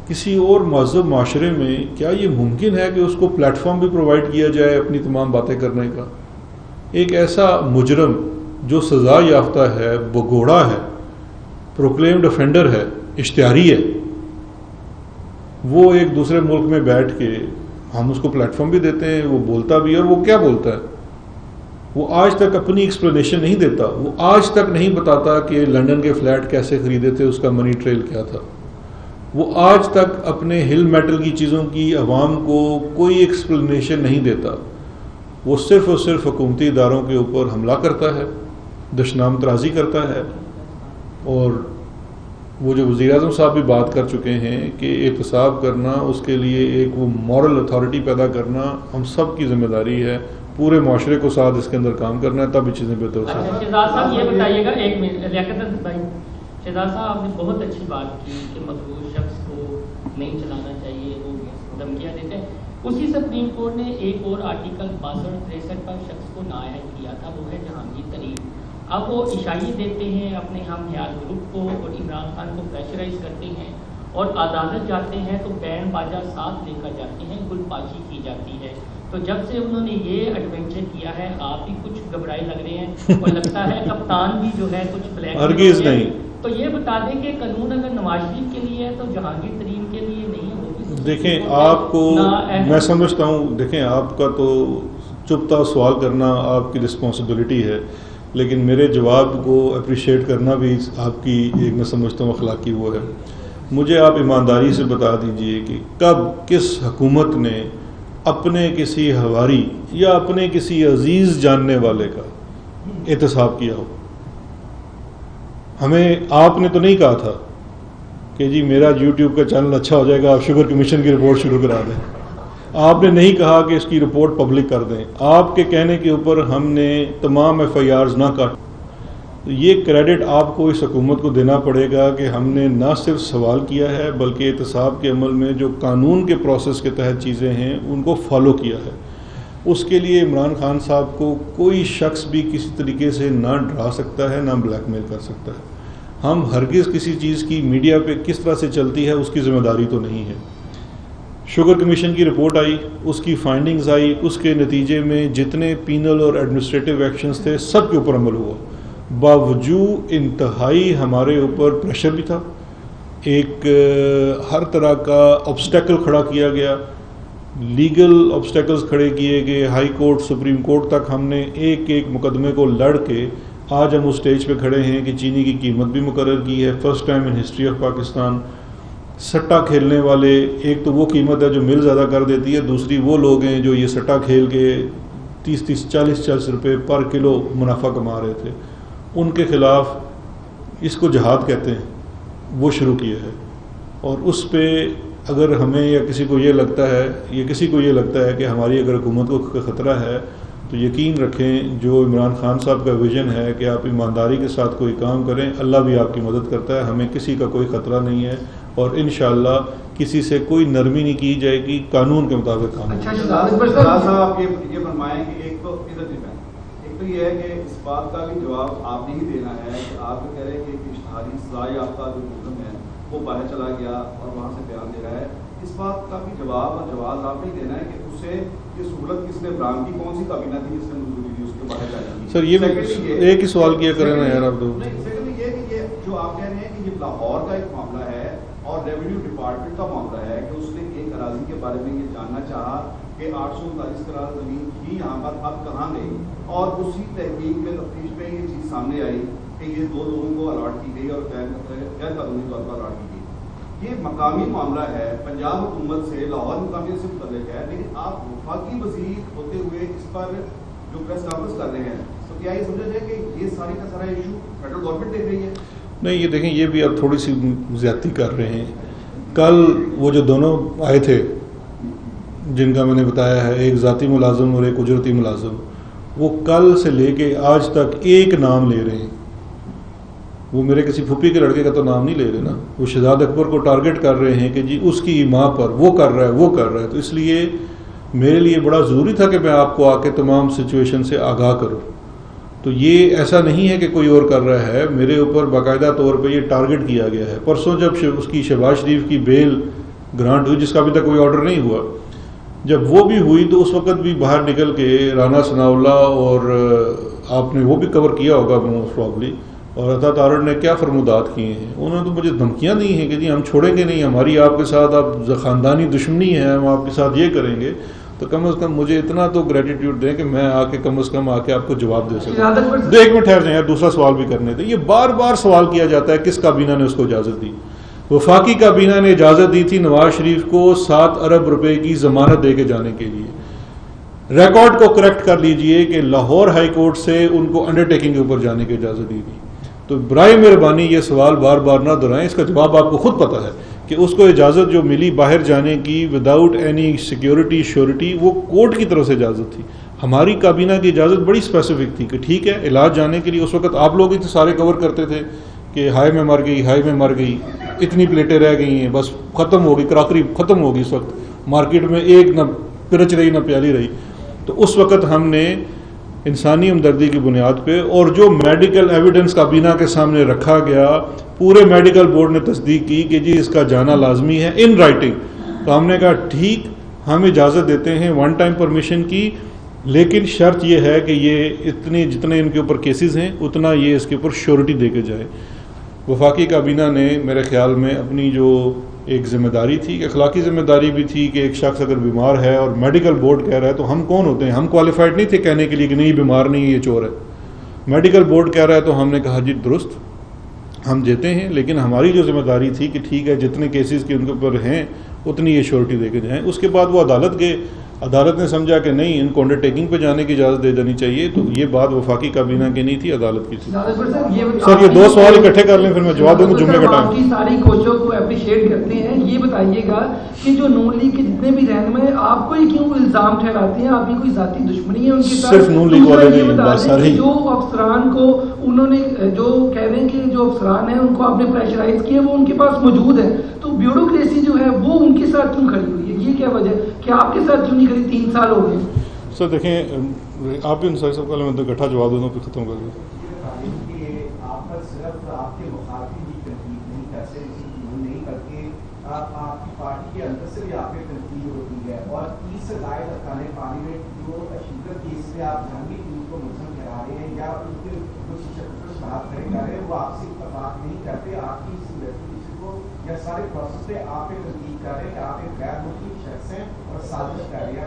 کسی اور مہذب معاشرے میں کیا یہ ممکن ہے کہ اس کو پلیٹ فارم بھی پرووائڈ کیا جائے اپنی تمام باتیں کرنے کا؟ ایک ایسا مجرم جو سزا یافتہ ہے، بگوڑا ہے، پروکلیمڈ افینڈر ہے، اشتہاری ہے، وہ ایک دوسرے ملک میں بیٹھ کے ہم اس کو پلیٹ فارم بھی دیتے ہیں، وہ بولتا بھی ہے. اور وہ کیا بولتا ہے؟ وہ آج تک اپنی ایکسپلینیشن نہیں دیتا. وہ آج تک نہیں بتاتا کہ لنڈن کے فلیٹ کیسے خریدے تھے، اس کا منی ٹریل کیا تھا. وہ آج تک اپنے ہل میٹل کی چیزوں کی عوام کو کوئی ایکسپلینیشن نہیں دیتا. وہ صرف اور صرف حکومتی اداروں کے اوپر حملہ کرتا ہے، دشنام ترازی کرتا ہے. اور وہ جو وزیر اعظم صاحب بھی بات کر چکے ہیں کہ احتساب کرنا، اس کے لیے ایک وہ مورل اتھارٹی پیدا کرنا ہم سب کی ذمہ داری ہے. پورے معاشرے کو ساتھ اس کے اندر کام کرنا ہے، تب یہ چیزیں بہتر ہو سکتی ہیں. شہزاد صاحب یہ بتائیے گا، ایک منٹ لیاقت بھائی. شہزاد صاحب آپ نے بہت اچھی بات کی کہ مقبول شخص کو نہیں چلانا چاہیے، وہ دھمکیاں دیتے ہیں. اسی سپریم کورٹ نے ایک اور آرٹیکل 62-63 پر شخص کو نااہل کیا تھا، وہ ہے جہانگیر ترین. اب وہ عشائیے دیتے ہیں اپنے ہم خیال گروپ کو اور عمران خان کو پریشرائز کرتے ہیں اور عدالت جاتے ہیں تو بینڈ باجا ساتھ لے کر جاتے ہیں، گل پاشی کی جاتی ہے. تو جب سے انہوں نے یہ ایڈونچر کیا ہے آپ بھی کچھ گھبرائے لگ رہے ہیں اور لگتا ہے کپتان بھی جو ہے کچھ بلیک ہرگز نہیں. تو یہ بتا دیں کہ قانون اگر نواز شریف کے لیے ہے تو جہانگیر ترین کے لیے نہیں ہے. دیکھیں آپ کو میں سمجھتا ہوں، دیکھیں آپ کا تو چپتا سوال کرنا آپ کی رسپانسبلٹی ہے، لیکن میرے جواب کو اپریشیٹ کرنا بھی آپ کی ایک میں سمجھتا ہوں اخلاقی وہ ہے. مجھے آپ ایمانداری سے بتا دیجئے کہ کب کس حکومت نے اپنے کسی ہواری یا اپنے کسی عزیز جاننے والے کا احتساب کیا ہو. ہمیں آپ نے تو نہیں کہا تھا کہ جی میرا یوٹیوب کا چینل اچھا ہو جائے گا آپ شوگر کمیشن کی رپورٹ شروع کرا دیں. آپ نے نہیں کہا کہ اس کی رپورٹ پبلک کر دیں. آپ کے کہنے کے اوپر ہم نے تمام ایف آئی آرز نہ کاٹ. یہ کریڈٹ آپ کو اس حکومت کو دینا پڑے گا کہ ہم نے نہ صرف سوال کیا ہے بلکہ احتساب کے عمل میں جو قانون کے پروسیس کے تحت چیزیں ہیں ان کو فالو کیا ہے. اس کے لیے عمران خان صاحب کو کوئی شخص بھی کسی طریقے سے نہ ڈرا سکتا ہے نہ بلیک میل کر سکتا ہے. ہم ہرگز کسی چیز کی میڈیا پہ کس طرح سے چلتی ہے اس کی ذمہ داری تو نہیں ہے. شوگر کمیشن کی رپورٹ آئی، اس کی فائنڈنگز آئی، اس کے نتیجے میں جتنے پینل اور ایڈمنسٹریٹو ایکشنز تھے سب کے اوپر عمل ہوا. باوجود انتہائی ہمارے اوپر پریشر بھی تھا، ایک ہر طرح کا آبسٹیکل کھڑا کیا گیا، لیگل آبسٹیکلز کھڑے کیے گئے. ہائی کورٹ، سپریم کورٹ تک ہم نے ایک ایک مقدمے کو لڑ کے آج ہم اس سٹیج پہ کھڑے ہیں کہ چینی کی قیمت بھی مقرر کی ہے first time in history of Pakistan. سٹا کھیلنے والے، ایک تو وہ قیمت ہے جو مل زیادہ کر دیتی ہے، دوسری وہ لوگ ہیں جو یہ سٹا کھیل کے 30 40 روپے پر کلو منافع کما رہے تھے. ان کے خلاف اس کو جہاد کہتے ہیں، وہ شروع کیا ہے. اور اس پہ اگر ہمیں یا کسی کو یہ لگتا ہے کہ ہماری اگر حکومت کو خطرہ ہے تو یقین رکھیں جو عمران خان صاحب کا ویژن ہے کہ آپ ایمانداری کے ساتھ کوئی کام کریں، اللہ بھی آپ کی مدد کرتا ہے. ہمیں کسی کا کوئی خطرہ نہیں ہے اور انشاءاللہ کسی سے کوئی نرمی نہیں کی جائے گی، قانون کے مطابق کام. اچھا صاحب آپ یہ فرمائیں کہ ایک تو یہ ہے کہ اس بات کا بھی جواب آپ نے ہی دینا ہے کہ آپ کہہ رہے ہیں کہ اشتہاری سزا یافتہ جو ملزم ہے وہ باہر چلا گیا اور وہاں سے بیان دے رہا ہے، اس بات کا بھی جواب اور جواز آپ نے دینا ہے کہ اسے یہ سہولت کس نے فراہم کی، کون سی کابینہ تھی جس نے منظوری دی اس کے باہر جانے کی. سر یہ ایک ہی سوال کیا کریں نا یار آپ دو. سیکنڈلی یہ کہ یہ جو آپ کہہ رہے ہیں کہ یہ لاہور کا ایک معاملہ ہے اور ریونیو ڈپارٹمنٹ کا معاملہ ہے کہ اس نے ایک اراضی کے بارے میں یہ جاننا چاہا کہ 839 کنال زمین تھی یہاں پر اب کہاں گئی، اور اسی تحقیق میں تفتیش میں یہ چیز سامنے آئی کہ یہ 2 لوگوں کو الاٹ کی گئی اور غیر قانونی طور پر الاٹ کی گئی. یہ مقامی معاملہ ہے، پنجاب حکومت سے لاہور مقامی سے متعلق ہے، لیکن آپ وفاقی وزیر ہوتے ہوئے اس پر جو پریس کانفرنس کر رہے ہیں تو کیا یہ سمجھا جائے کہ یہ ساری کا سارا ایشو فیڈرل گورنمنٹ دیکھ رہی ہے؟ نہیں، یہ دیکھیں یہ بھی آپ تھوڑی سی زیادتی کر رہے ہیں. کل وہ جو دونوں آئے تھے جن کا میں نے بتایا ہے، ایک ذاتی ملازم اور ایک اجرتی ملازم، وہ کل سے لے کے آج تک ایک نام لے رہے ہیں. وہ میرے کسی پھوپھی کے لڑکے کا تو نام نہیں لے رہے نا، وہ شہزاد اکبر کو ٹارگٹ کر رہے ہیں کہ جی اس کی ماں پر وہ کر رہا ہے وہ کر رہا ہے. تو اس لیے میرے لیے بڑا ضروری تھا کہ میں آپ کو آ کے تمام سچویشن سے آگاہ کروں. تو یہ ایسا نہیں ہے کہ کوئی اور کر رہا ہے، میرے اوپر باقاعدہ طور پہ یہ ٹارگٹ کیا گیا ہے. پرسوں جب اس کی شہباز شریف کی بیل گرانٹ ہوئی، جس کا ابھی تک کوئی آرڈر نہیں ہوا، جب وہ بھی ہوئی تو اس وقت بھی باہر نکل کے رانا ثناء اللہ اور آپ نے وہ بھی کور کیا ہوگا موسٹ پرابلی، اور عطا تارڑ نے کیا فرمودات کیے ہیں. انہوں نے تو مجھے دھمکیاں دی ہیں کہ جی ہم چھوڑیں گے نہیں، ہماری آپ کے ساتھ اب خاندانی دشمنی ہے، ہم آپ کے ساتھ یہ کریں گے. تو کم از کم مجھے اتنا تو گریٹیٹیوڈ دیں کہ میں آ کے کم از کم آ کے آپ کو جواب دے سکوں. ایک منٹ ٹھہر جائیں یار، دوسرا سوال بھی کرنے دیں. یہ بار بار سوال کیا جاتا ہے کس کابینہ نے اس کو اجازت دی. وفاقی کابینہ نے اجازت دی تھی نواز شریف کو 7 ارب روپے کی ضمانت دے کے جانے کے لیے. ریکارڈ کو کریکٹ کر لیجئے کہ لاہور ہائی کورٹ سے ان کو انڈر ٹیکنگ کے اوپر جانے کی اجازت دی تھی. تو برائے مہربانی یہ سوال بار بار نہ دہرائیں، اس کا جواب آپ کو خود پتہ ہے کہ اس کو اجازت جو ملی باہر جانے کی وداؤٹ اینی سیکیورٹی شیورٹی، وہ کورٹ کی طرف سے اجازت تھی. ہماری کابینہ کی اجازت بڑی اسپیسیفک تھی کہ ٹھیک ہے علاج جانے کے لیے. اس وقت آپ لوگ ہی تو سارے کور کرتے تھے کہ ہائی میں مر گئی، ہائی میں مر گئی، اتنی پلیٹیں رہ گئی ہیں، بس ختم ہوگی، کراکری ختم ہوگی. اس وقت مارکیٹ میں ایک نہ پرچ رہی نہ پیالی رہی. تو اس وقت ہم نے انسانی ہمدردی کی بنیاد پہ اور جو میڈیکل ایویڈنس کابینہ کے سامنے رکھا گیا، پورے میڈیکل بورڈ نے تصدیق کی کہ جی اس کا جانا لازمی ہے ان رائٹنگ. تو ہم نے کہا ٹھیک، ہم اجازت دیتے ہیں 1 ٹائم پرمیشن کی، لیکن شرط یہ ہے کہ یہ جتنے ان کے اوپر کیسز ہیں اتنا یہ اس کے اوپر شیورٹی دے کے جائے. وفاقی کابینہ نے میرے خیال میں اپنی جو ایک ذمہ داری تھی، اخلاقی ذمہ داری بھی تھی کہ ایک شخص اگر بیمار ہے اور میڈیکل بورڈ کہہ رہا ہے، تو ہم کون ہوتے ہیں؟ ہم کوالیفائڈ نہیں تھے کہنے کے لیے کہ نہیں بیمار نہیں یہ چور ہے. میڈیکل بورڈ کہہ رہا ہے تو ہم نے کہا جی درست ہم دیتے ہیں، لیکن ہماری جو ذمہ داری تھی کہ ٹھیک ہے جتنے کیسز کے ان کے اوپر ہیں اتنی یہ شیورٹی دے کے جائیں. اس کے بعد وہ عدالت گئے، عدالت نے سمجھا کہ نہیں ان کو انڈر ٹیکنگ پہ جانے کی اجازت دے دینی چاہیے. تو یہ بات وفاقی کابینہ کی نہیں تھی، عدالت کی تھی. سر یہ 2 سوال اکٹھے کر لیں پھر میں جواب دوں گا. جمعے کا ٹائم. آپ کی ساری کوششوں کو اپریشیٹ کرتے ہیں. یہ بتائیے گا کہ جو نون لیگ کے جتنے بھی رہنما ہیں آپ کو کیوں الزام ٹھہراتے ہیں؟ آپ کی کوئی ذاتی دشمنی ہے ان کے ساتھ؟ صرف نون لیگ والے نہیں، بات ساری. جو افسران کو انہوں نے جو کہہ رہے ہیں کہ جو افسران ہیں ان کو آپ نے پریشرائز کیا وہ ان کے پاس موجود ہے، تو بیوروکریسی جو ہے وہ ان کے ساتھ کیوں کھڑی ہوئی ہے؟ یہ کیا وجہ کہ آپ کے ساتھ کیوں نہیں کھڑی؟ 3 سال ہو گئے. سر دیکھیں آپ بھی انصاری صاحب کا میں اکٹھا جواب دوں پھر ختم کر دوں. آپ پر صرف آپ کے مخالفین کی تنقید نہیں کرتے، نہیں کرتے، آپ کی پارٹی کے اندر سے بھی آپ کی تنقید ہوتی ہے. اور 30 سے زائد ارکان پارلیمنٹ جو اشیدت کیس میں آپ جنگی ٹیم کو ملزم کرا رہے ہیں یا ان کے کچھ شہادت کرے جا رہے ہیں، وہ آپ سے اتفاق نہیں کرتے. آپ کی اس انویسٹیگیشن کو یا سارے پروسیس پہ آپ پہ تنقید کر رہے ہیں کہ آپ ایک غیر ملکی شخص ہیں اور سازش کر رہے ہیں.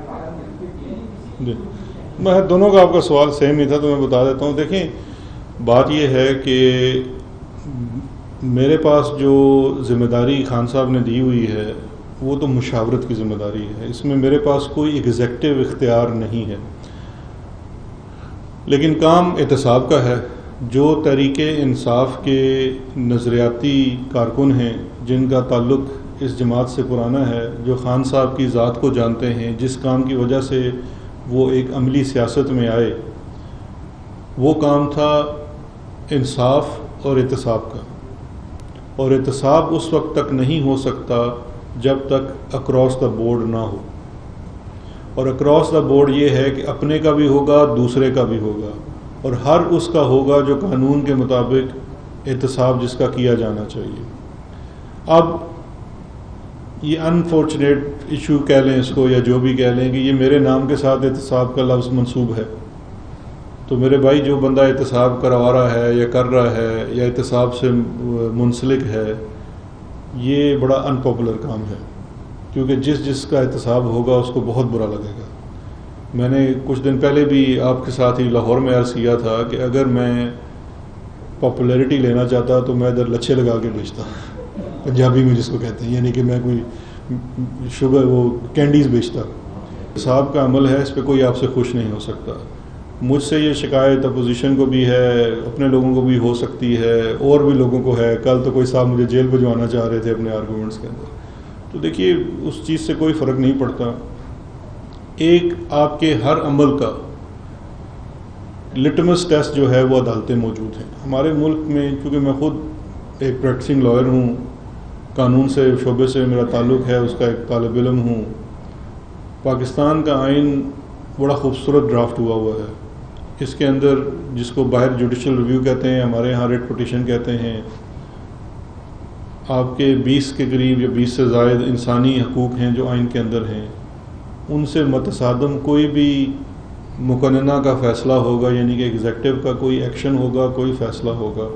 جی میں دونوں کا آپ کا سوال سیم ہی تھا تو میں بتا دیتا ہوں. دیکھیں بات یہ ہے کہ میرے پاس جو ذمہ داری خان صاحب نے دی ہوئی ہے وہ تو مشاورت کی ذمہ داری ہے، اس میں میرے پاس کوئی ایگزیکٹو اختیار نہیں ہے. لیکن کام احتساب کا ہے. جو تحریک انصاف کے نظریاتی کارکن ہیں جن کا تعلق اس جماعت سے پرانا ہے، جو خان صاحب کی ذات کو جانتے ہیں، جس کام کی وجہ سے وہ ایک عملی سیاست میں آئے، وہ کام تھا انصاف اور احتساب کا، اور احتساب اس وقت تک نہیں ہو سکتا جب تک اکراس دا بورڈ نہ ہو، اور اکراس دا بورڈ یہ ہے کہ اپنے کا بھی ہوگا، دوسرے کا بھی ہوگا، اور ہر اس کا ہوگا جو قانون کے مطابق احتساب جس کا کیا جانا چاہیے۔ اب یہ انفارچونیٹ ایشو کہہ لیں اس کو یا جو بھی کہہ لیں کہ یہ میرے نام کے ساتھ احتساب کا لفظ منسوب ہے، تو میرے بھائی جو بندہ احتساب کروا رہا ہے یا کر رہا ہے یا احتساب سے منسلک ہے، یہ بڑا ان پاپولر کام ہے، کیونکہ جس کا احتساب ہوگا اس کو بہت برا لگے گا۔ میں نے کچھ دن پہلے بھی آپ کے ساتھ ہی لاہور میں عرض کیا تھا کہ اگر میں پاپولیرٹی لینا چاہتا تو میں ادھر لچھے لگا کے بیچتا، پنجابی میں جس کو کہتے ہیں، یعنی کہ میں کوئی شوگر وہ کینڈیز بیچتا۔ احتساب کا عمل ہے، اس پہ کوئی آپ سے خوش نہیں ہو سکتا۔ مجھ سے یہ شکایت اپوزیشن کو بھی ہے، اپنے لوگوں کو بھی ہو سکتی ہے، اور بھی لوگوں کو ہے۔ کل تو کوئی صاحب مجھے جیل بھجوانا چاہ رہے تھے اپنے آرگومنٹس کے اندر۔ تو دیکھیے اس چیز سے کوئی فرق نہیں پڑتا۔ ایک آپ کے ہر عمل کا لٹمس ٹیسٹ جو ہے وہ عدالتیں موجود ہیں ہمارے ملک میں۔ کیونکہ میں خود ایک پریکٹسنگ لائر ہوں، قانون سے شعبے سے میرا تعلق ہے، اس کا ایک طالب علم ہوں۔ پاکستان کا آئین بڑا خوبصورت ڈرافٹ ہوا ہے، اس کے اندر جس کو باہر جوڈیشل ریویو کہتے ہیں، ہمارے ہاں ریٹ پٹیشن کہتے ہیں، آپ کے 20 کے قریب یا 20 سے زائد انسانی حقوق ہیں جو آئین کے اندر ہیں، ان سے متصادم کوئی بھی مقننہ کا فیصلہ ہوگا، یعنی کہ ایگزیکٹو کا کوئی ایکشن ہوگا، کوئی فیصلہ ہوگا،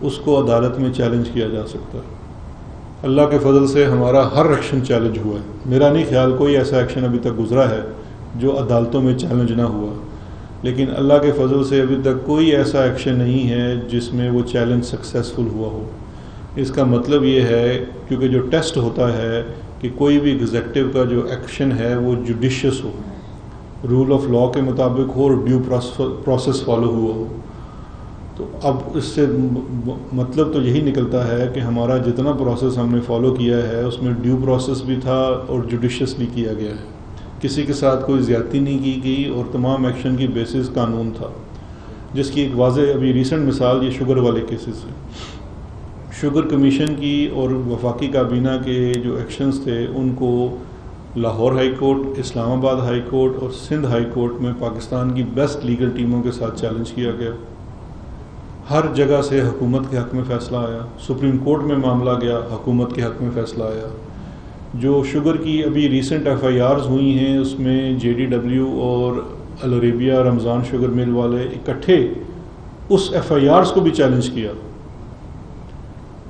اس کو عدالت میں چیلنج کیا جا سکتا ہے۔ اللہ کے فضل سے ہمارا ہر ایکشن چیلنج ہوا ہے۔ میرا نہیں خیال کوئی ایسا ایکشن ابھی تک گزرا ہے جو عدالتوں میں چیلنج نہ ہوا، لیکن اللہ کے فضل سے ابھی تک کوئی ایسا ایکشن نہیں ہے جس میں وہ چیلنج سکسیسفل ہوا ہو۔ اس کا مطلب یہ ہے کیونکہ جو ٹیسٹ ہوتا ہے کہ کوئی بھی ایگزیکٹو کا جو ایکشن ہے وہ جوڈیشیس ہو، رول آف لاء کے مطابق ہو اور ڈیو پروسیس فالو ہوا ہو۔ تو اب اس سے مطلب تو یہی نکلتا ہے کہ ہمارا جتنا پروسیس ہم نے فالو کیا ہے اس میں ڈیو پروسیس بھی تھا اور جوڈیشیسلی کیا گیا ہے، کسی کے ساتھ کوئی زیادتی نہیں کی گئی، اور تمام ایکشن کی بیسس قانون تھا، جس کی ایک واضح ابھی ریسنٹ مثال یہ شوگر والے کیسز ہے۔ شوگر کمیشن کی اور وفاقی کابینہ کے جو ایکشنز تھے ان کو لاہور ہائی کورٹ، اسلام آباد ہائی کورٹ اور سندھ ہائی کورٹ میں پاکستان کی بیسٹ لیگل ٹیموں کے ساتھ چیلنج کیا گیا۔ ہر جگہ سے حکومت کے حق میں فیصلہ آیا، سپریم کورٹ میں معاملہ گیا، حکومت کے حق میں فیصلہ آیا۔ جو شوگر کی ابھی ریسنٹ ایف آئی آرز ہوئی ہیں اس میں جے ڈی ڈبلیو اور العربیہ رمضان شوگر مل والے اکٹھے اس ایف آئی آرز کو بھی چیلنج کیا،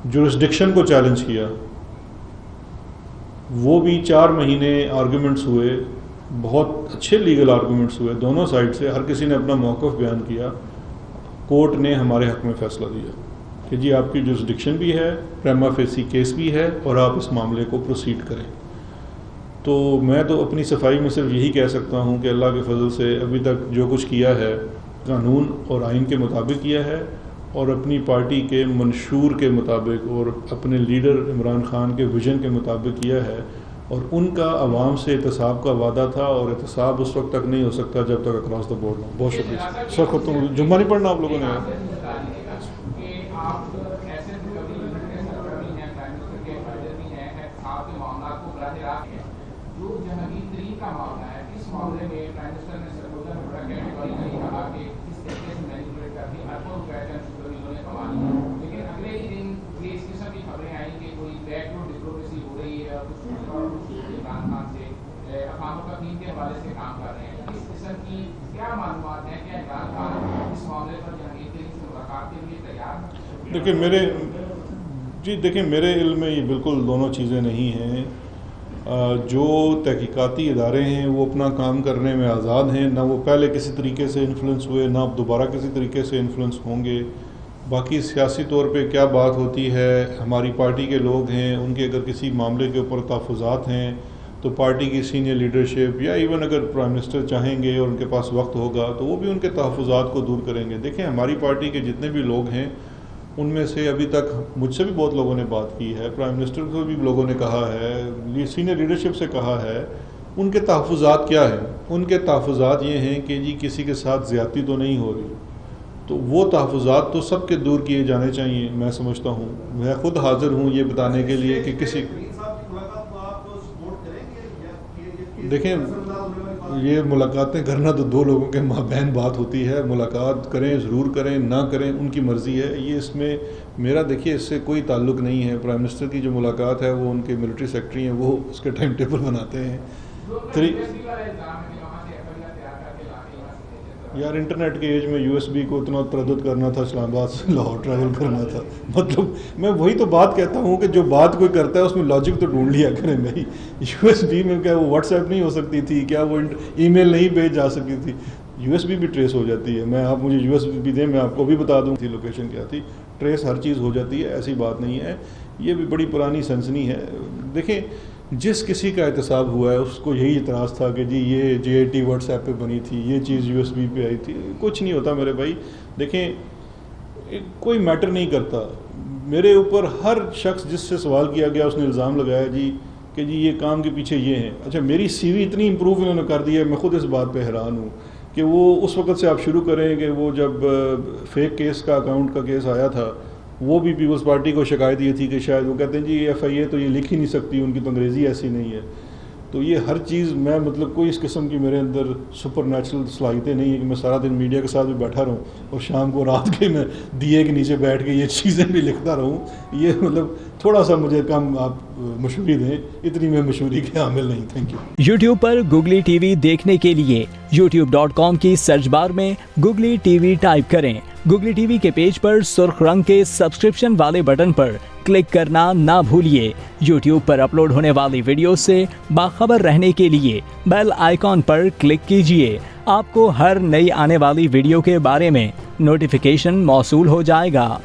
جورسڈکشن کو چیلنج کیا، وہ بھی 4 مہینے آرگومنٹس ہوئے، بہت اچھے لیگل آرگومنٹس ہوئے دونوں سائڈ سے، ہر کسی نے اپنا موقف بیان کیا۔ کورٹ نے ہمارے حق میں فیصلہ دیا کہ جی آپ کی جورسڈکشن بھی ہے، پریما فیسی کیس بھی ہے، اور آپ اس معاملے کو پروسیڈ کریں۔ تو میں تو اپنی صفائی میں صرف یہی کہہ سکتا ہوں کہ اللہ کے فضل سے ابھی تک جو کچھ کیا ہے قانون اور آئین کے مطابق کیا ہے، اور اپنی پارٹی کے منشور کے مطابق اور اپنے لیڈر عمران خان کے ویژن کے مطابق کیا ہے، اور ان کا عوام سے احتساب کا وعدہ تھا، اور احتساب اس وقت تک نہیں ہو سکتا جب تک اکراس دا بورڈ ہو۔ بہت شکریہ سر، ختم جمعہ نہیں پڑھنا آپ لوگوں نے؟ دیکھیں میرے علم میں یہ بالکل دونوں چیزیں نہیں ہیں۔ جو تحقیقاتی ادارے ہیں وہ اپنا کام کرنے میں آزاد ہیں، نہ وہ پہلے کسی طریقے سے انفلوئنس ہوئے، نہ اب دوبارہ کسی طریقے سے انفلوئنس ہوں گے۔ باقی سیاسی طور پہ کیا بات ہوتی ہے، ہماری پارٹی کے لوگ ہیں، ان کے اگر کسی معاملے کے اوپر تحفظات ہیں تو پارٹی کی سینئر لیڈرشپ یا ایون اگر پرائم منسٹر چاہیں گے اور ان کے پاس وقت ہوگا تو وہ بھی ان کے تحفظات کو دور کریں گے۔ دیکھیں ہماری پارٹی کے جتنے بھی لوگ ہیں ان میں سے ابھی تک مجھ سے بھی بہت لوگوں نے بات کی ہے، پرائم منسٹر کو بھی لوگوں نے کہا ہے، سینئر لیڈرشپ سے کہا ہے، ان کے تحفظات کیا ہیں؟ ان کے تحفظات یہ ہیں کہ جی کسی کے ساتھ زیادتی تو نہیں ہو رہی، تو وہ تحفظات تو سب کے دور کیے جانے چاہیے. میں سمجھتا ہوں، میں خود حاضر ہوں یہ بتانے کے لیے کہ کسی دیکھیں یہ ملاقاتیں کرنا تو دو لوگوں کے مابین بات ہوتی ہے. ملاقات کریں، ضرور کریں، نہ کریں ان کی مرضی ہے. یہ اس میں میرا دیکھیے اس سے کوئی تعلق نہیں ہے. پرائم منسٹر کی جو ملاقات ہے وہ ان کے ملٹری سیکرٹری ہیں، وہ اس کے ٹائم ٹیبل بناتے ہیں. یار انٹرنیٹ کے ایج میں یو ایس بی کو اتنا تردد کرنا تھا، اسلام آباد سے لاہور ٹریول کرنا تھا. مطلب میں وہی تو بات کہتا ہوں کہ جو بات کوئی کرتا ہے اس میں لاجک تو ڈھونڈ لیا کریں بھائی. یو ایس بی میں کیا وہ واٹس ایپ نہیں ہو سکتی تھی؟ کیا وہ ای میل نہیں بھیج جا سکتی تھی؟ یو ایس بی بھی ٹریس ہو جاتی ہے. میں آپ مجھے یو ایس بی دیں، میں آپ کو بھی بتا دوں تھی لوکیشن کیا تھی. ٹریس ہر چیز ہو جاتی ہے، ایسی بات نہیں ہے. یہ بھی بڑی پرانی سنسنی ہے. دیکھیں جس کسی کا احتساب ہوا ہے اس کو یہی اعتراض تھا کہ جی یہ جے اے ٹی واٹس ایپ پہ بنی تھی، یہ چیز یو ایس بی پہ آئی تھی. کچھ نہیں ہوتا میرے بھائی. دیکھیں کوئی میٹر نہیں کرتا. میرے اوپر ہر شخص جس سے سوال کیا گیا اس نے الزام لگایا جی کہ جی یہ کام کے پیچھے یہ ہیں. اچھا میری سی وی اتنی امپروو انہوں نے کر دی ہے، میں خود اس بات پہ حیران ہوں کہ وہ اس وقت سے آپ شروع کریں کہ وہ جب فیک کیس کا اکاؤنٹ کا کیس آیا تھا، وہ بھی پیپلز پارٹی کو شکایت یہ تھی کہ شاید وہ کہتے ہیں جی ایف آئی اے تو یہ لکھ ہی نہیں سکتی، ان کی تو انگریزی ایسی نہیں ہے. تو یہ ہر چیز میں مطلب کوئی اس قسم کی میرے اندر سپر نیچرل صلاحیتیں نہیں ہیں کہ میں سارا دن میڈیا کے ساتھ بھی بیٹھا رہوں اور شام کو رات کے میں دیے کے نیچے بیٹھ کے یہ چیزیں بھی لکھتا رہوں. یہ مطلب تھوڑا سا مجھے کم آپ مشہوری دیں، اتنی میں مشہوری کے حامل نہیں. Thank you. YouTube per googly T V دیکھنے کے لیے youtube.com کی سرچ بار میں گوگلی ٹی وی ٹائپ کریں. گوگلی ٹی وی کے پیج پر سرخ رنگ کے سبسکرپشن والے بٹن پر کلک کرنا نہ بھولیے. یوٹیوب پر اپلوڈ ہونے والی ویڈیو سے باخبر رہنے کے لیے بیل آئیکن پر کلک کیجیے. آپ کو ہر نئی آنے والی ویڈیو کے بارے میں نوٹیفیکیشن موصول ہو جائے گا.